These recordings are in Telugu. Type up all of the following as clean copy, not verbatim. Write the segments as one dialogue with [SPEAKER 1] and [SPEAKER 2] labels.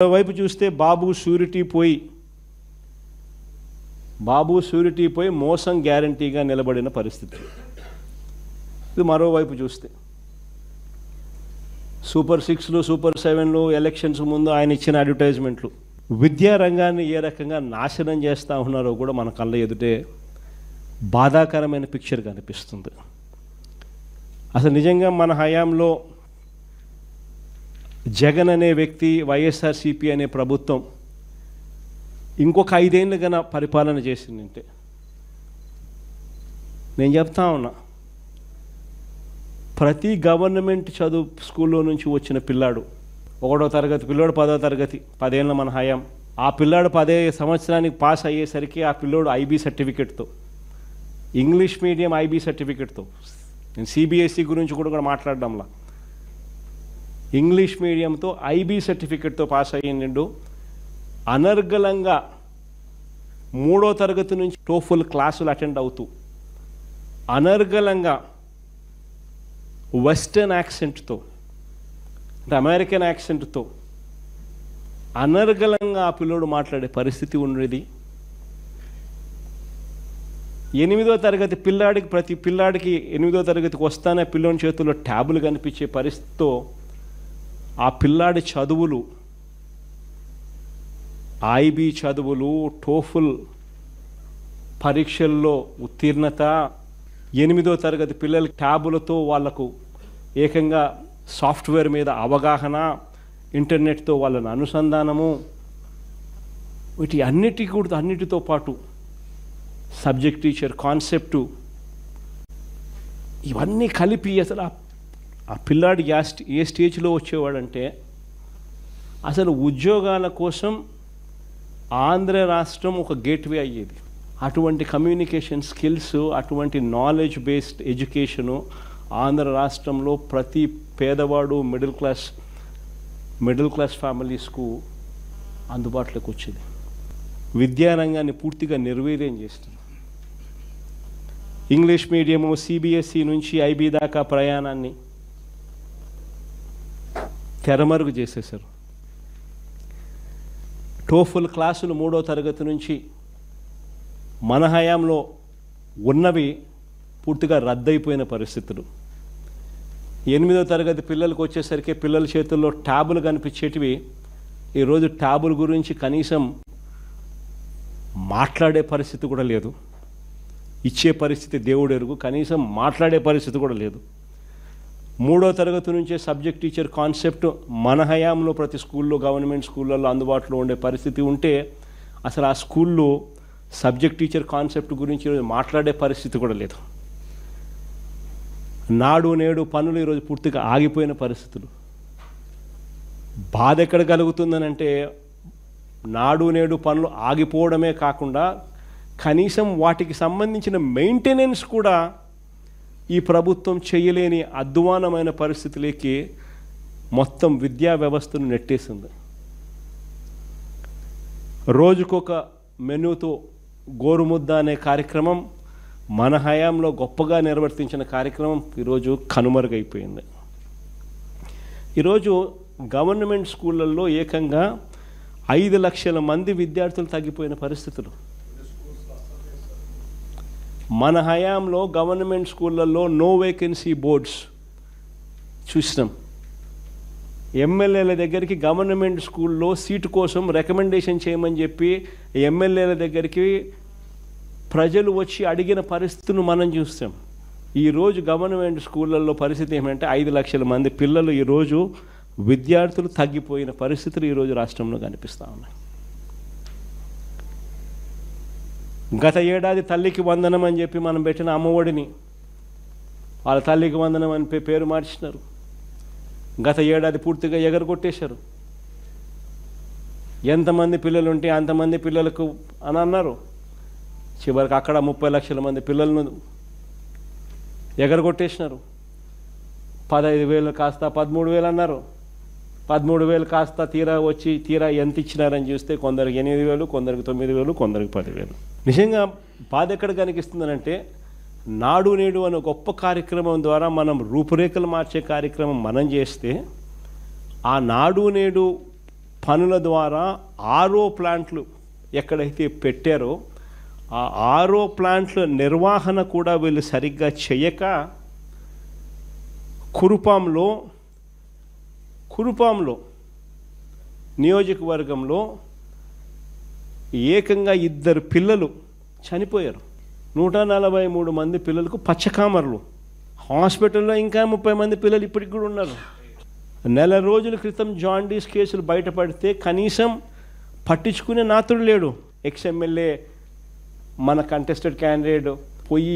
[SPEAKER 1] వైపు చూస్తే బాబు షూరిటీ పోయి మోసం గ్యారంటీగా నిలబడిన పరిస్థితి. ఇది మరోవైపు చూస్తే సూపర్ 6లు సూపర్ 7లు ఎలక్షన్స్ ముందు ఆయన ఇచ్చిన అడ్వర్టైజ్మెంట్లు విద్యారంగాన్ని ఏ రకంగా నాశనం చేస్తూ ఉన్నారో కూడా మన కళ్ళ ఎదుటే బాధాకరమైన పిక్చర్ కనిపిస్తుంది. అసలు నిజంగా మన హయాంలో జగన్ అనే వ్యక్తి, వైఎస్ఆర్సీపీ అనే ప్రభుత్వం ఇంకొక 5 ఏళ్ళు కన్నా పరిపాలన చేసిందంటే నేను చెప్తా ఉన్నా, ప్రతి గవర్నమెంట్ చదువు స్కూల్లో నుంచి వచ్చిన పిల్లాడు, 1వ తరగతి పిల్లోడు 10వ తరగతి, 10 ఏళ్ళ మన హయాం, ఆ పిల్లాడు 10 సంవత్సరానికి పాస్ అయ్యేసరికి ఆ పిల్లోడు ఐబీ సర్టిఫికెట్తో, ఇంగ్లీష్ మీడియం ఐబీ సర్టిఫికెట్తో, నేను సిబిఎస్ఈ గురించి కూడా మాట్లాడడంలా, ఇంగ్లీష్ మీడియంతో ఐబీ సర్టిఫికెట్తో పాస్ అయ్యిండు. అనర్గళంగా 3వ తరగతి నుంచి టోఫుల్ క్లాసులు అటెండ్ అవుతూ అనర్గళంగా వెస్టర్న్ యాక్సెంట్తో, అంటే అమెరికన్ యాక్సెంట్తో అనర్గళంగా ఆ పిల్లోడు మాట్లాడే పరిస్థితి ఉండేది. 8వ తరగతి పిల్లాడికి, ప్రతి పిల్లాడికి 8వ తరగతికి వస్తానే పిల్లోని చేతుల్లో ట్యాబులు కనిపించే పరిస్థితితో ఆ పిల్లాడి చదువులు, ఐబీ చదువులు, టోఫుల్ పరీక్షల్లో ఉత్తీర్ణత, 8వ తరగతి పిల్లల ట్యాబులతో వాళ్లకు ఏకంగా సాఫ్ట్వేర్ మీద అవగాహన, ఇంటర్నెట్తో వాళ్ళని అనుసంధానము, అన్నిటితో పాటు సబ్జెక్ట్ టీచర్ కాన్సెప్టు, ఇవన్నీ కలిపి అసలు ఆ పిల్లాడి ఏ స్టేజ్లో వచ్చేవాడంటే, అసలు ఉద్యోగాల కోసం ఆంధ్ర రాష్ట్రం ఒక గేట్వే అయ్యేది. అటువంటి కమ్యూనికేషన్ స్కిల్స్, అటువంటి నాలెడ్జ్ బేస్డ్ ఎడ్యుకేషను ఆంధ్ర రాష్ట్రంలో ప్రతి పేదవాడు, మిడిల్ క్లాస్ ఫ్యామిలీస్కు అందుబాటులోకి వచ్చేది. విద్యారంగాన్ని పూర్తిగా నిర్వీర్యం చేస్తుంది. ఇంగ్లీష్ మీడియము సిబిఎస్ఈ నుంచి ఐబీ దాకా ప్రయాణాన్ని తెరమరుగు చేసేశారు. టోఫుల్ క్లాసులు 3వ తరగతి నుంచి మన హయాంలో ఉన్నవి పూర్తిగా రద్దయిపోయిన పరిస్థితులు. 8వ తరగతి పిల్లలకు వచ్చేసరికి పిల్లల చేతుల్లో ట్యాబులు కనిపించేటివి ఈరోజు ట్యాబుల గురించి కనీసం మాట్లాడే పరిస్థితి కూడా లేదు. ఇచ్చే పరిస్థితి దేవుడు ఎరుగు, కనీసం మాట్లాడే పరిస్థితి కూడా లేదు. 3వ తరగతి నుంచే సబ్జెక్ట్ టీచర్ కాన్సెప్ట్ మన హయాంలో ప్రతి స్కూల్లో, గవర్నమెంట్ స్కూళ్ళల్లో అందుబాటులో ఉండే పరిస్థితి ఉంటే అసలు ఆ స్కూల్లో సబ్జెక్ట్ టీచర్ కాన్సెప్ట్ గురించి ఈరోజు మాట్లాడే పరిస్థితి కూడా లేదు. నాడు నేడు పనులు ఈరోజు పూర్తిగా ఆగిపోయిన పరిస్థితులు. బాధ ఎక్కడ కలుగుతుందనంటే, నాడు నేడు పనులు ఆగిపోవడమే కాకుండా కనీసం వాటికి సంబంధించిన మెయింటెనెన్స్ కూడా ఈ ప్రభుత్వం చేయలేని అధ్వానమైన పరిస్థితులకి మొత్తం విద్యా వ్యవస్థను నెట్టేసింది. రోజుకొక మెనూతో గోరుముద్ద అనే కార్యక్రమం మన హయాంలో గొప్పగా నిర్వర్తించిన కార్యక్రమం ఈరోజు కనుమరుగైపోయింది. ఈరోజు గవర్నమెంట్ స్కూళ్ళల్లో ఏకంగా 5 లక్షల మంది విద్యార్థులు తగ్గిపోయిన పరిస్థితులు. మన హయాంలో గవర్నమెంట్ స్కూళ్ళల్లో నో వేకెన్సీ బోర్డ్స్ చూసినాం. ఎమ్మెల్యేల దగ్గరికి గవర్నమెంట్ స్కూల్లో సీటు కోసం రికమెండేషన్ చేయమని చెప్పి ఎమ్మెల్యేల దగ్గరికి ప్రజలు వచ్చి అడిగిన పరిస్థితులను మనం చూస్తాం. ఈరోజు గవర్నమెంట్ స్కూళ్ళల్లో పరిస్థితి ఏమంటే 5 లక్షల మంది పిల్లలు ఈరోజు విద్యార్థులు తగ్గిపోయిన పరిస్థితులు ఈరోజు రాష్ట్రంలో కనిపిస్తూ ఉన్నాయి. గత ఏడాది తల్లికి వందనం అని చెప్పి మనం పెట్టిన అమ్మఒడిని వాళ్ళ తల్లికి వందనం అని పేరు మార్చినారు. గత ఏడాది పూర్తిగా ఎగరగొట్టేశారు. ఎంతమంది పిల్లలు ఉంటే అంతమంది పిల్లలకు అని అన్నారు. చివరికి అక్కడ 30 లక్షల మంది పిల్లలను ఎగరగొట్టేసినారు. 15,000 కాస్త 13,000 అన్నారు. 13,000 కాస్త తీరా ఎంత ఇచ్చినారని చూస్తే కొందరికి 8,000, కొందరికి 9,000, కొందరికి 10,000. నిజంగా బాధ ఎక్కడ కనిపిస్తుందనంటే, నాడు నేడు అనే గొప్ప కార్యక్రమం ద్వారా మనం రూపురేఖలు మార్చే కార్యక్రమం మనం చేస్తే, ఆ నాడు నేడు పనుల ద్వారా ఆర్ఓ ప్లాంట్లు ఎక్కడైతే పెట్టారో ఆ ఆర్ఓ ప్లాంట్ల నిర్వహణ కూడా వీళ్ళు సరిగ్గా చేయక కురుపాంలో నియోజకవర్గంలో ఏకంగా 2 పిల్లలు చనిపోయారు. 143 మంది పిల్లలకు పచ్చకామర్లు. హాస్పిటల్లో ఇంకా 30 మంది పిల్లలు ఇప్పటికి కూడా ఉన్నారు. నెల రోజుల క్రితం జాండీస్ కేసులు బయటపడితే కనీసం పట్టించుకునే నాతుడు లేడు. ఎక్స్ఎమ్మెల్యే మన కంటెస్టెడ్ క్యాండిడేట్ పోయి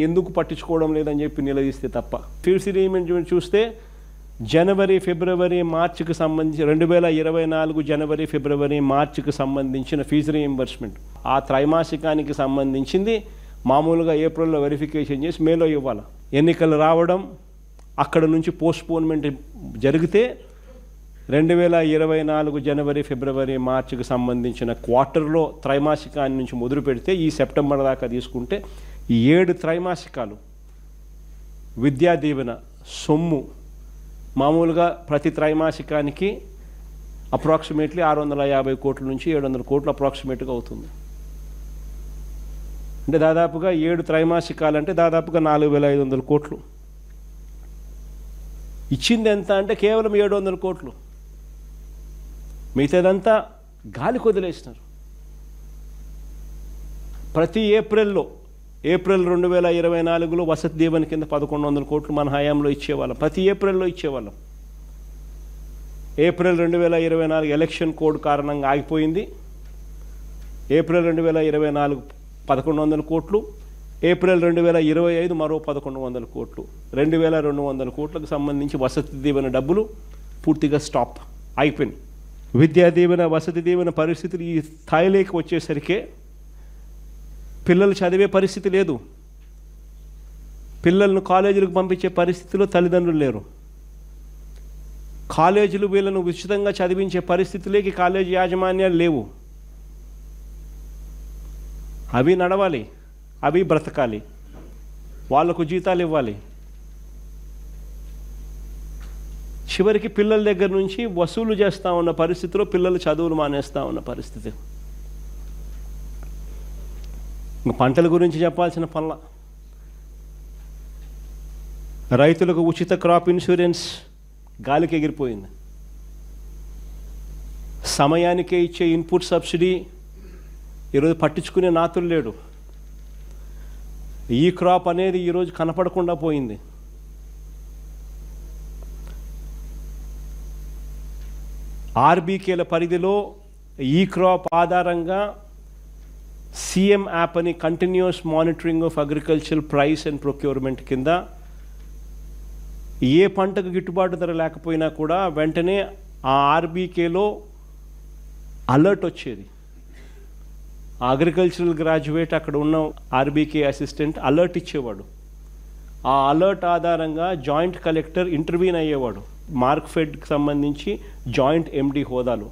[SPEAKER 1] ఎందుకు పట్టించుకోవడం లేదని చెప్పి నిలదీస్తే తప్ప. ఫీజు రీయింబర్స్మెంట్ చూస్తే జనవరి ఫిబ్రవరి మార్చికి సంబంధించి 2024 జనవరి ఫిబ్రవరి మార్చికి సంబంధించిన ఫీజు రీయింబర్స్మెంట్ ఆ త్రైమాసికానికి సంబంధించింది మామూలుగా ఏప్రిల్లో వెరిఫికేషన్ చేసి మేలో ఇవ్వాలి. ఎన్నికలు రావడం అక్కడ నుంచి పోస్ట్పోన్మెంట్ జరిగితే 2024 జనవరి ఫిబ్రవరి మార్చికి సంబంధించిన క్వార్టర్లో త్రైమాసికాన్ని నుంచి మొదలు పెడితే ఈ సెప్టెంబర్ దాకా తీసుకుంటే 7 త్రైమాసికాలు విద్యా దీవెన సొమ్ము మామూలుగా ప్రతి త్రైమాసికానికి అప్రాక్సిమేట్లీ 650 కోట్ల నుంచి 700 కోట్లు అప్రాక్సిమేట్గా అవుతుంది. అంటే దాదాపుగా 7 త్రైమాసికాలంటే దాదాపుగా 4500 కోట్లు. ఇచ్చింది ఎంత అంటే కేవలం 700 కోట్లు. మిగతాదంతా గాలి కొదిలేసినారు. ప్రతి ఏప్రిల్ 2024లో వసతి దీవెన కింద 1100 కోట్లు మన హయాంలో ఇచ్చేవాళ్ళం. ప్రతి ఏప్రిల్లో ఇచ్చేవాళ్ళం. ఏప్రిల్ 2024 ఎలక్షన్ కోడ్ కారణంగా ఆగిపోయింది. ఏప్రిల్ 2024 1100 కోట్లు, ఏప్రిల్ 2025 మరో 1100 కోట్లు, 2200 కోట్లకు సంబంధించి వసతి దీవెన డబ్బులు పూర్తిగా స్టాప్ అయిపోయింది. విద్యా దీవెన వసతి దీవెన పరిస్థితులు ఈ స్థాయిలోకి వచ్చేసరికే పిల్లలు చదివే పరిస్థితి లేదు. పిల్లలను కాలేజీలకు పంపించే పరిస్థితిలో తల్లిదండ్రులు లేరు. కాలేజీలు వీళ్ళను ఉచితంగా చదివించే పరిస్థితిలోకి కాలేజీ యాజమాన్యాలు లేవు. అవి నడవాలి, అవి బ్రతకాలి, వాళ్లకు జీతాలు ఇవ్వాలి. చివరికి పిల్లల దగ్గర నుంచి వసూలు చేస్తూ ఉన్న పరిస్థితిలో పిల్లలు చదువులు మానేస్తూ ఉన్న పరిస్థితి. పంటల గురించి చెప్పాల్సిన పనుల. రైతులకు ఉచిత క్రాప్ ఇన్సూరెన్స్ గాలికి ఎగిరిపోయింది. సమయానికే ఇచ్చే ఇన్పుట్ సబ్సిడీ ఈరోజు పట్టించుకునే నాతులు లేడు. ఈ క్రాప్ అనేది ఈరోజు కనపడకుండా పోయింది. ఆర్బీకేల పరిధిలో ఈ క్రాప్ ఆధారంగా సీఎం యాప్ అని continuous monitoring of agricultural price and procurement కింద ఏ పంటకు గిట్టుబాటు ధర లేకపోయినా కూడా వెంటనే ఆ ఆర్బీకేలో అలర్ట్ వచ్చేది. అగ్రికల్చరల్ గ్రాడ్యుయేట్ అక్కడ ఉన్న ఆర్బీకే అసిస్టెంట్ అలర్ట్ ఇచ్చేవాడు. ఆ అలర్ట్ ఆధారంగా జాయింట్ కలెక్టర్ ఇంటర్వ్యూన్ అయ్యేవాడు. మార్క్ఫెడ్కి సంబంధించి జాయింట్ ఎండి హోదాలో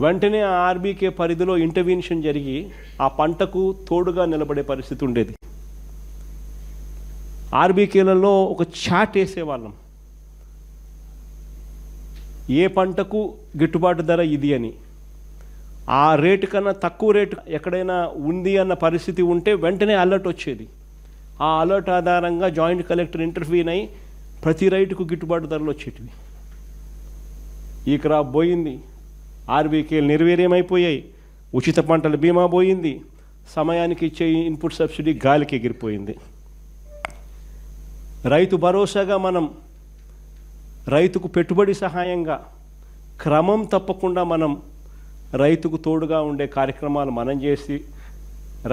[SPEAKER 1] వెంటనే ఆ ఆర్బీకే పరిధిలో ఇంటర్వెన్షన్ జరిగి ఆ పంటకు తోడుగా నిలబడే పరిస్థితి ఉండేది. ఆర్బీకేలలో ఒక చాట్ వేసేవాళ్ళం, ఏ పంటకు గిట్టుబాటు ధర ఇది అని. ఆ రేటు కన్నా తక్కువ రేటు ఎక్కడైనా ఉంది అన్న పరిస్థితి ఉంటే వెంటనే అలర్ట్ వచ్చేది. ఆ అలర్ట్ ఆధారంగా జాయింట్ కలెక్టర్ ఇంటర్వ్యూన్ అయి ప్రతి రైతుకు గిట్టుబాటు ధరలు వచ్చేటివి. ఈ క్రాప్ పోయింది, ఆర్బీకేలు నిర్వీర్యమైపోయాయి, ఉచిత పంటల బీమా పోయింది, సమయానికి ఇచ్చే ఇన్పుట్ సబ్సిడీ గాలికి ఎగిరిపోయింది. రైతు భరోసాగా మనం రైతుకు పెట్టుబడి సహాయంగా క్రమం తప్పకుండా మనం రైతుకు తోడుగా ఉండే కార్యక్రమాలు మనం చేసి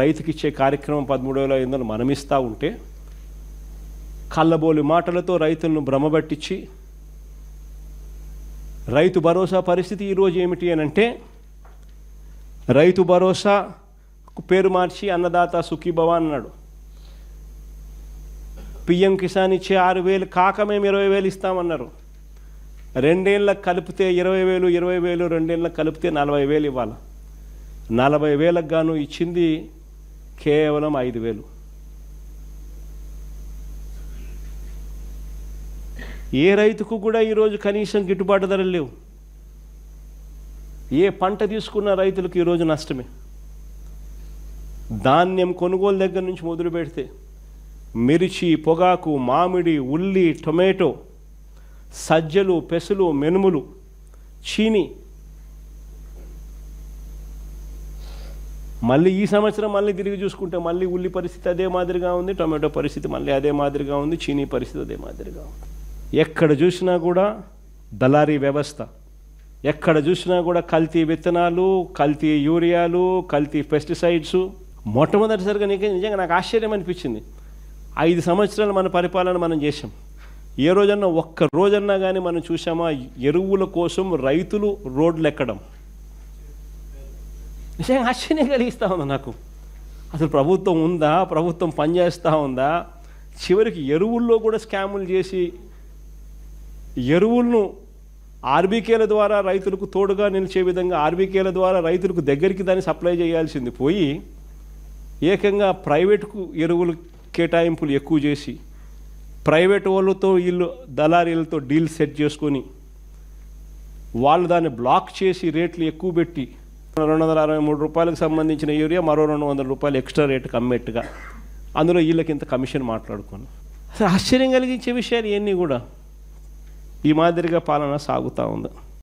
[SPEAKER 1] రైతుకి ఇచ్చే కార్యక్రమం 13,500 మనం ఇస్తూ ఉంటే కళ్ళబోలి మాటలతో రైతులను భ్రమపట్టించి రైతు భరోసా పరిస్థితి ఈరోజు ఏమిటి అని అంటే, రైతు భరోసాకు పేరు మార్చి అన్నదాత సుఖీభవ అన్నాడు. పిఎం కిసాన్ ఇచ్చే 6,000 కాక మేము 20,000 ఇస్తామన్నారు. 2 ఏళ్ళకు కలిపితే 20,000, 20,000 2 ఏళ్ళకు కలిపితే 40,000 ఇవ్వాలి. 40,000కు గాను ఇచ్చింది కేవలం 5,000. ఏ రైతుకు కూడా ఈరోజు కనీసం గిట్టుబాటు ధరలు లేవు. ఏ పంట తీసుకున్న రైతులకు ఈరోజు నష్టమే. ధాన్యం కొనుగోలు దగ్గర నుంచి మొదలు పెడితే మిర్చి, పొగాకు, మామిడి, ఉల్లి, టొమాటో, సజ్జలు, పెసలు, మెనుములు, చీని, మళ్ళీ ఈ సంవత్సరం మళ్ళీ తిరిగి చూసుకుంటే మళ్ళీ ఉల్లి పరిస్థితి అదే మాదిరిగా ఉంది, టొమాటో పరిస్థితి మళ్ళీ అదే మాదిరిగా ఉంది, చీనీ పరిస్థితి అదే మాదిరిగా ఉంది. ఎక్కడ చూసినా కూడా దళారీ వ్యవస్థ, ఎక్కడ చూసినా కూడా కల్తీ విత్తనాలు, కల్తీ యూరియాలు, కల్తీ పెస్టిసైడ్స్. మొట్టమొదటిసారిగా నిజంగా నాకు ఆశ్చర్యం అనిపించింది. 5 సంవత్సరాలు మన పరిపాలన మనం చేసాం. ఏ రోజన్నా ఒక్క రోజన్నా కానీ మనం చూసామా ఎరువుల కోసం రైతులు రోడ్లు ఎక్కడం? నిజంగా ఆశ్చర్యం కలిగిస్తూ ఉంది నాకు. అసలు ప్రభుత్వం ఉందా? ప్రభుత్వం పనిచేస్తూ ఉందా? చివరికి ఎరువుల్లో కూడా స్కాములు చేసి ఎరువులను ఆర్బీకేల ద్వారా రైతులకు తోడుగా నిలిచే విధంగా ఆర్బీకేల ద్వారా రైతులకు దగ్గరికి దాన్ని సప్లై చేయాల్సింది పోయి ఏకంగా ప్రైవేటుకు ఎరువులు కేటాయింపులు ఎక్కువ చేసి ప్రైవేట్ వాళ్ళతో వీళ్ళు దళారీలతో డీల్ సెట్ చేసుకొని వాళ్ళు దాన్ని బ్లాక్ చేసి రేట్లు ఎక్కువ పెట్టి 263 రూపాయలకు సంబంధించిన యూరియా మరో 200 రూపాయలు ఎక్స్ట్రా రేటుకి అమ్మేట్టుగా అందులో వీళ్ళకి ఇంత కమిషన్ మాట్లాడుకొని అసలు ఆశ్చర్యం కలిగించే విషయాలు ఇవన్నీ కూడా ఈ మాదిరిగా పాలన సాగుతూ ఉంది.